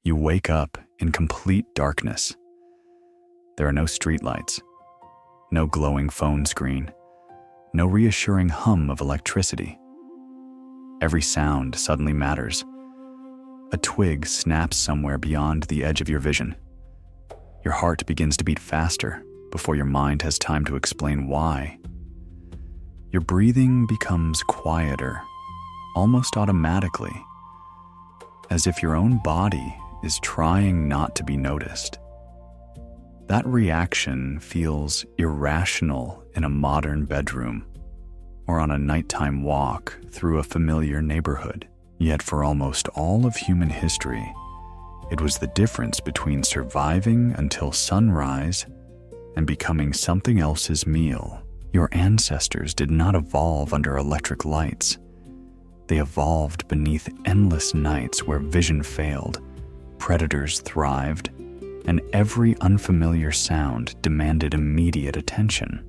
You wake up in complete darkness. There are no streetlights, no glowing phone screen, no reassuring hum of electricity. Every sound suddenly matters. A twig snaps somewhere beyond the edge of your vision. Your heart begins to beat faster before your mind has time to explain why. Your breathing becomes quieter, almost automatically, as if your own body is trying not to be noticed. That reaction feels irrational in a modern bedroom or on a nighttime walk through a familiar neighborhood. Yet for almost all of human history, it was the difference between surviving until sunrise and becoming something else's meal. Your ancestors did not evolve under electric lights. They evolved beneath endless nights where vision failed, predators thrived, and every unfamiliar sound demanded immediate attention.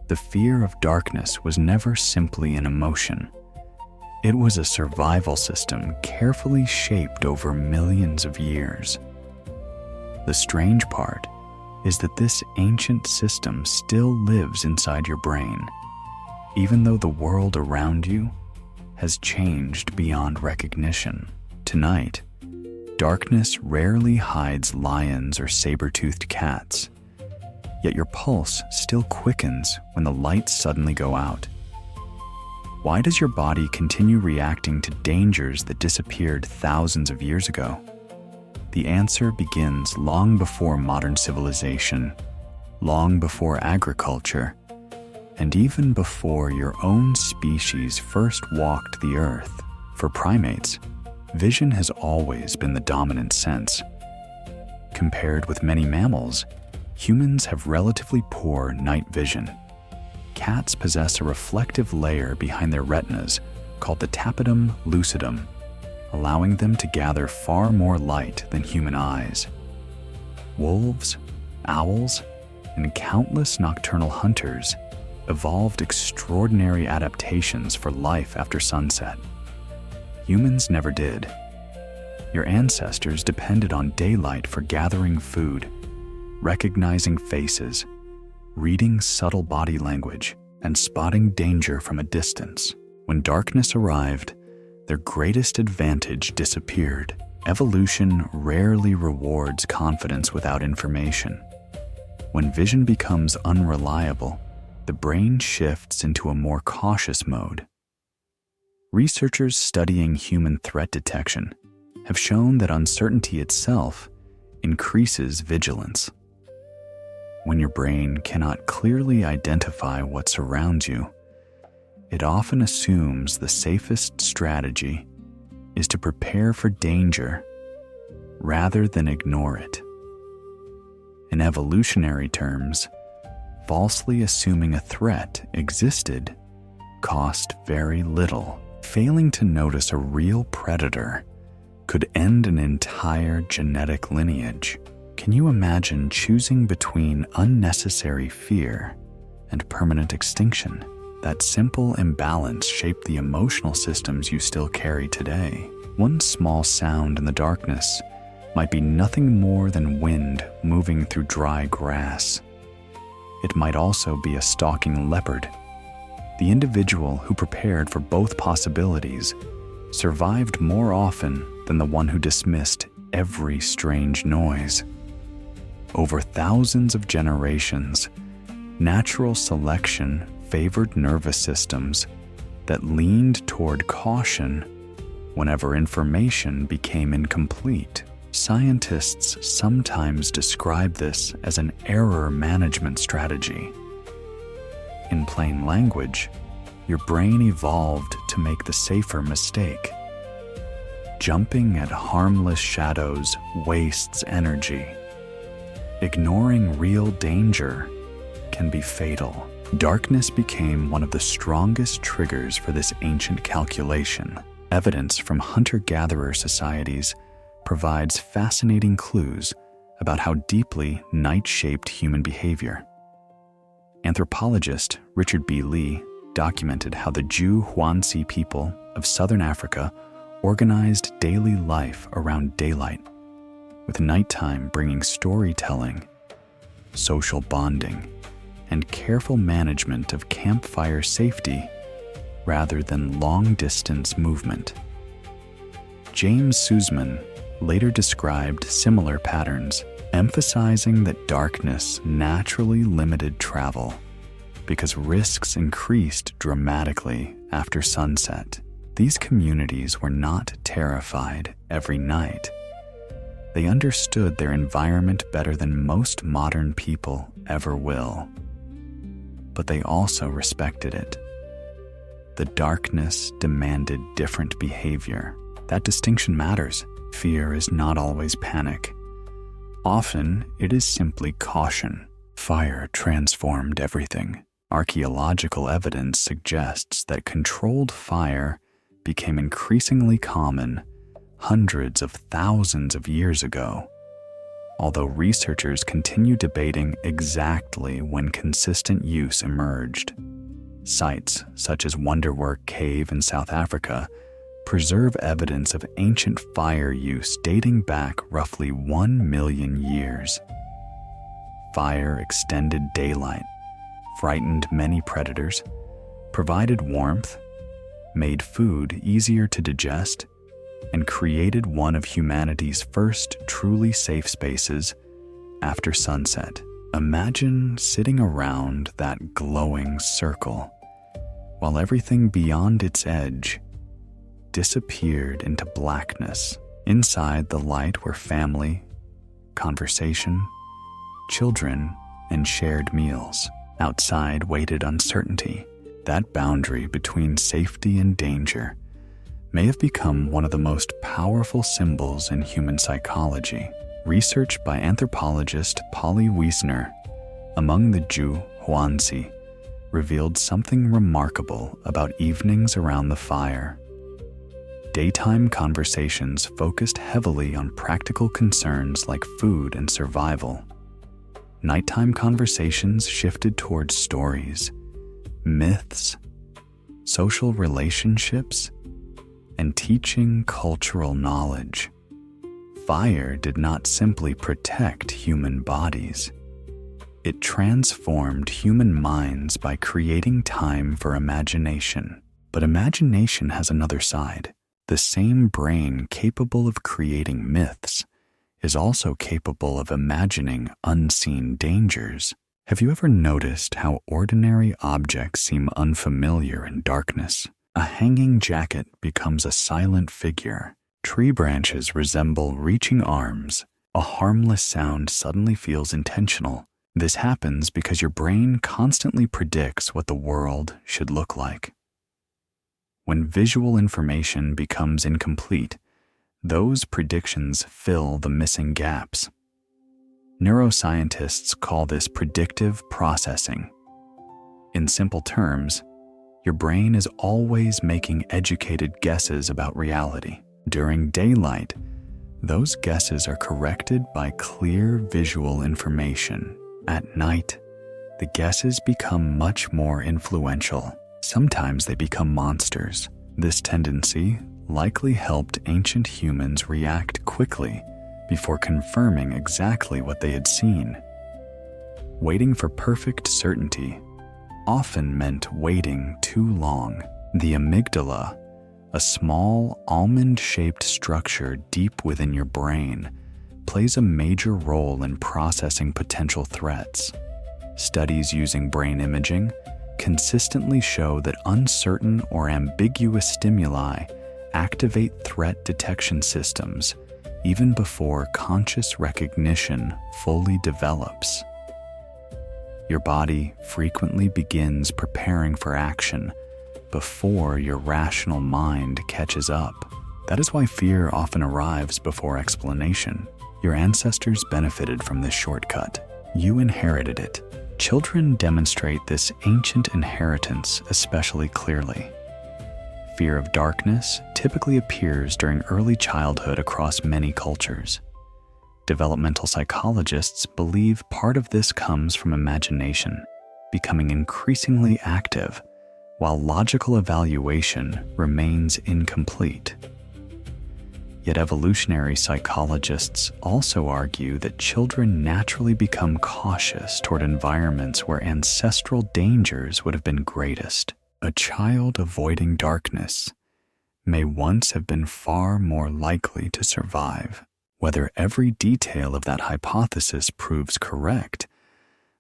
The fear of darkness was never simply an emotion. It was a survival system carefully shaped over millions of years. The strange part is that this ancient system still lives inside your brain, even though the world around you has changed beyond recognition. Tonight, darkness rarely hides lions or saber-toothed cats, yet your pulse still quickens when the lights suddenly go out. Why does your body continue reacting to dangers that disappeared thousands of years ago? The answer begins long before modern civilization, long before agriculture, and even before your own species first walked the earth. For primates, vision has always been the dominant sense. Compared with many mammals, humans have relatively poor night vision. Cats possess a reflective layer behind their retinas called the tapetum lucidum, allowing them to gather far more light than human eyes. Wolves, owls, and countless nocturnal hunters evolved extraordinary adaptations for life after sunset. Humans never did. Your ancestors depended on daylight for gathering food, recognizing faces, reading subtle body language, and spotting danger from a distance. When darkness arrived, their greatest advantage disappeared. Evolution rarely rewards confidence without information. When vision becomes unreliable, the brain shifts into a more cautious mode. Researchers studying human threat detection have shown that uncertainty itself increases vigilance. When your brain cannot clearly identify what surrounds you, it often assumes the safest strategy is to prepare for danger rather than ignore it. In evolutionary terms, falsely assuming a threat existed cost very little. Failing to notice a real predator could end an entire genetic lineage. Can you imagine choosing between unnecessary fear and permanent extinction? That simple imbalance shaped the emotional systems you still carry today. One small sound in the darkness might be nothing more than wind moving through dry grass. It might also be a stalking leopard. The individual who prepared for both possibilities survived more often than the one who dismissed every strange noise. Over thousands of generations, natural selection favored nervous systems that leaned toward caution whenever information became incomplete. Scientists sometimes describe this as an error management strategy. In plain language, your brain evolved to make the safer mistake. Jumping at harmless shadows wastes energy. Ignoring real danger can be fatal. Darkness became one of the strongest triggers for this ancient calculation. Evidence from hunter-gatherer societies provides fascinating clues about how deeply night shaped human behavior. Anthropologist Richard B. Lee documented how the Ju Huansi people of southern Africa organized daily life around daylight, with nighttime bringing storytelling, social bonding, and careful management of campfire safety rather than long-distance movement. James Sussman later described similar patterns, emphasizing that darkness naturally limited travel because risks increased dramatically after sunset. These communities were not terrified every night. They understood their environment better than most modern people ever will. But they also respected it. The darkness demanded different behavior. That distinction matters. Fear is not always panic. Often, it is simply caution. Fire transformed everything. Archaeological evidence suggests that controlled fire became increasingly common hundreds of thousands of years ago, although researchers continue debating exactly when consistent use emerged. Sites such as Wonderwork Cave in South Africa preserve evidence of ancient fire use dating back roughly 1 million years. Fire extended daylight, frightened many predators, provided warmth, made food easier to digest, and created one of humanity's first truly safe spaces after sunset. Imagine sitting around that glowing circle while everything beyond its edge disappeared into blackness. Inside the light were family, conversation, children, and shared meals. Outside waited uncertainty. That boundary between safety and danger may have become one of the most powerful symbols in human psychology. Research by anthropologist Polly Wiesner among the Zhu Huanzi revealed something remarkable about evenings around the fire. Daytime conversations focused heavily on practical concerns like food and survival. Nighttime conversations shifted towards stories, myths, social relationships, and teaching cultural knowledge. Fire did not simply protect human bodies. It transformed human minds by creating time for imagination. But imagination has another side. The same brain capable of creating myths is also capable of imagining unseen dangers. Have you ever noticed how ordinary objects seem unfamiliar in darkness? A hanging jacket becomes a silent figure. Tree branches resemble reaching arms. A harmless sound suddenly feels intentional. This happens because your brain constantly predicts what the world should look like. When visual information becomes incomplete, those predictions fill the missing gaps. Neuroscientists call this predictive processing. In simple terms, your brain is always making educated guesses about reality. During daylight, those guesses are corrected by clear visual information. At night, the guesses become much more influential. Sometimes they become monsters. This tendency likely helped ancient humans react quickly before confirming exactly what they had seen. Waiting for perfect certainty often meant waiting too long. The amygdala, a small almond-shaped structure deep within your brain, plays a major role in processing potential threats. Studies using brain imaging consistently show that uncertain or ambiguous stimuli activate threat detection systems even before conscious recognition fully develops. Your body frequently begins preparing for action before your rational mind catches up. That is why fear often arrives before explanation. Your ancestors benefited from this shortcut. You inherited it. Children demonstrate this ancient inheritance especially clearly. Fear of darkness typically appears during early childhood across many cultures. Developmental psychologists believe part of this comes from imagination becoming increasingly active, while logical evaluation remains incomplete. Yet evolutionary psychologists also argue that children naturally become cautious toward environments where ancestral dangers would have been greatest. A child avoiding darkness may once have been far more likely to survive. Whether every detail of that hypothesis proves correct,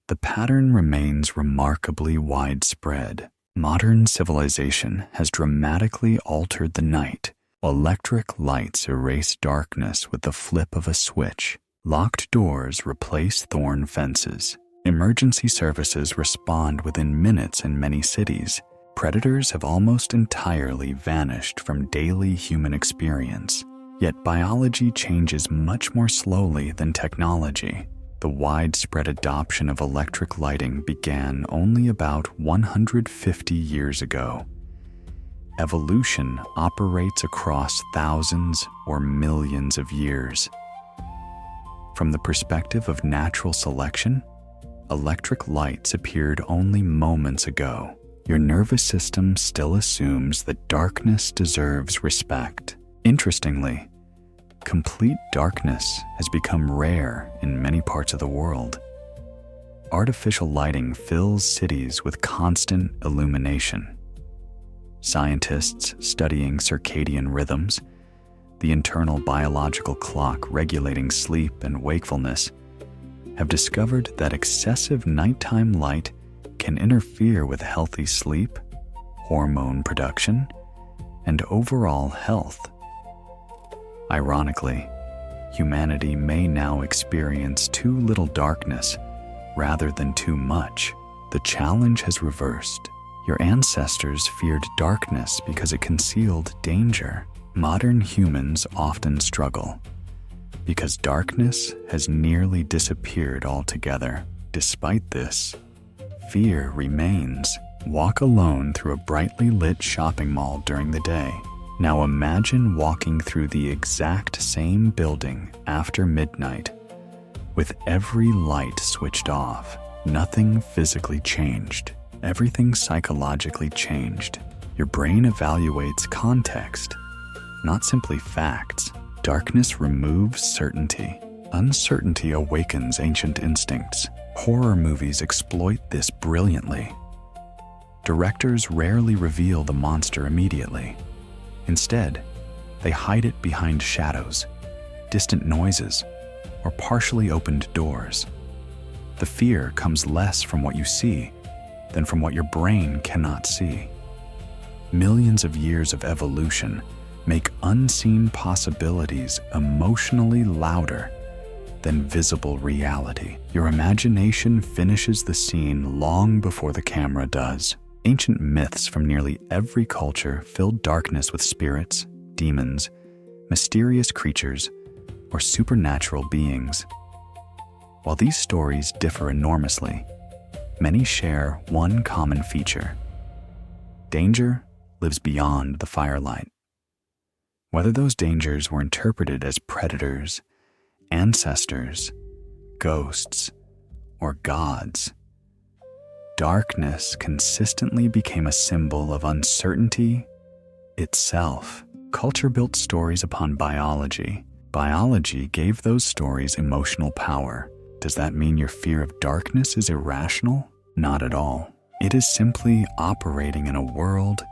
the pattern remains remarkably widespread. Modern civilization has dramatically altered the night. Electric lights erase darkness with the flip of a switch. Locked doors replace thorn fences. Emergency services respond within minutes in many cities. Predators have almost entirely vanished from daily human experience. Yet biology changes much more slowly than technology. The widespread adoption of electric lighting began only about 150 years ago. Evolution operates across thousands or millions of years. From the perspective of natural selection, electric lights appeared only moments ago. Your nervous system still assumes that darkness deserves respect. Interestingly, complete darkness has become rare in many parts of the world. Artificial lighting fills cities with constant illumination. Scientists studying circadian rhythms, the internal biological clock regulating sleep and wakefulness, have discovered that excessive nighttime light can interfere with healthy sleep, hormone production, and overall health. Ironically, humanity may now experience too little darkness rather than too much. The challenge has reversed. Your ancestors feared darkness because it concealed danger. Modern humans often struggle because darkness has nearly disappeared altogether. Despite this, fear remains. Walk alone through a brightly lit shopping mall during the day. Now imagine walking through the exact same building after midnight, with every light switched off. Nothing physically changed. Everything psychologically changed. Your brain evaluates context, not simply facts. Darkness removes certainty. Uncertainty awakens ancient instincts. Horror movies exploit this brilliantly. Directors rarely reveal the monster immediately. Instead, they hide it behind shadows, distant noises, or partially opened doors. The fear comes less from what you see than from what your brain cannot see. Millions of years of evolution make unseen possibilities emotionally louder than visible reality. Your imagination finishes the scene long before the camera does. Ancient myths from nearly every culture filled darkness with spirits, demons, mysterious creatures, or supernatural beings. While these stories differ enormously, many share one common feature. Danger lives beyond the firelight. Whether those dangers were interpreted as predators, ancestors, ghosts, or gods, darkness consistently became a symbol of uncertainty itself. Culture built stories upon biology. Biology gave those stories emotional power. Does that mean your fear of darkness is irrational? Not at all. It is simply operating in a world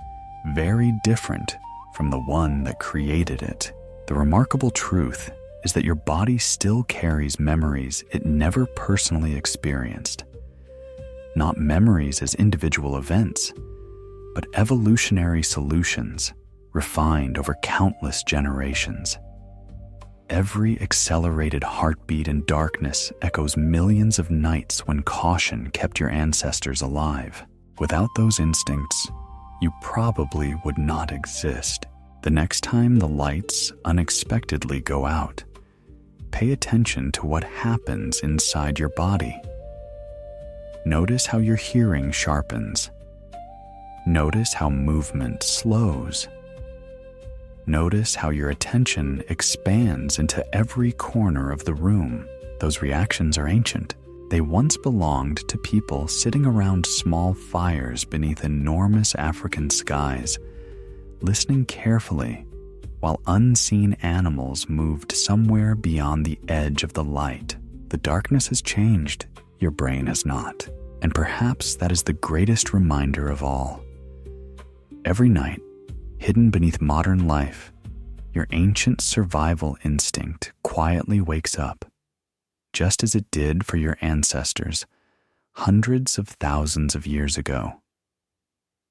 very different from the one that created it. The remarkable truth is that your body still carries memories it never personally experienced. Not memories as individual events, but evolutionary solutions refined over countless generations. Every accelerated heartbeat in darkness echoes millions of nights when caution kept your ancestors alive. Without those instincts, you probably would not exist. The next time the lights unexpectedly go out, pay attention to what happens inside your body. Notice how your hearing sharpens. Notice how movement slows. Notice how your attention expands into every corner of the room. Those reactions are ancient. They once belonged to people sitting around small fires beneath enormous African skies, listening carefully While unseen animals moved somewhere beyond the edge of the light, the darkness has changed, your brain has not. And perhaps that is the greatest reminder of all. Every night, hidden beneath modern life, your ancient survival instinct quietly wakes up, just as it did for your ancestors hundreds of thousands of years ago.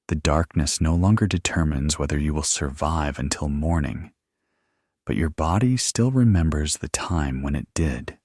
The darkness no longer determines whether you will survive until morning, but your body still remembers the time when it did.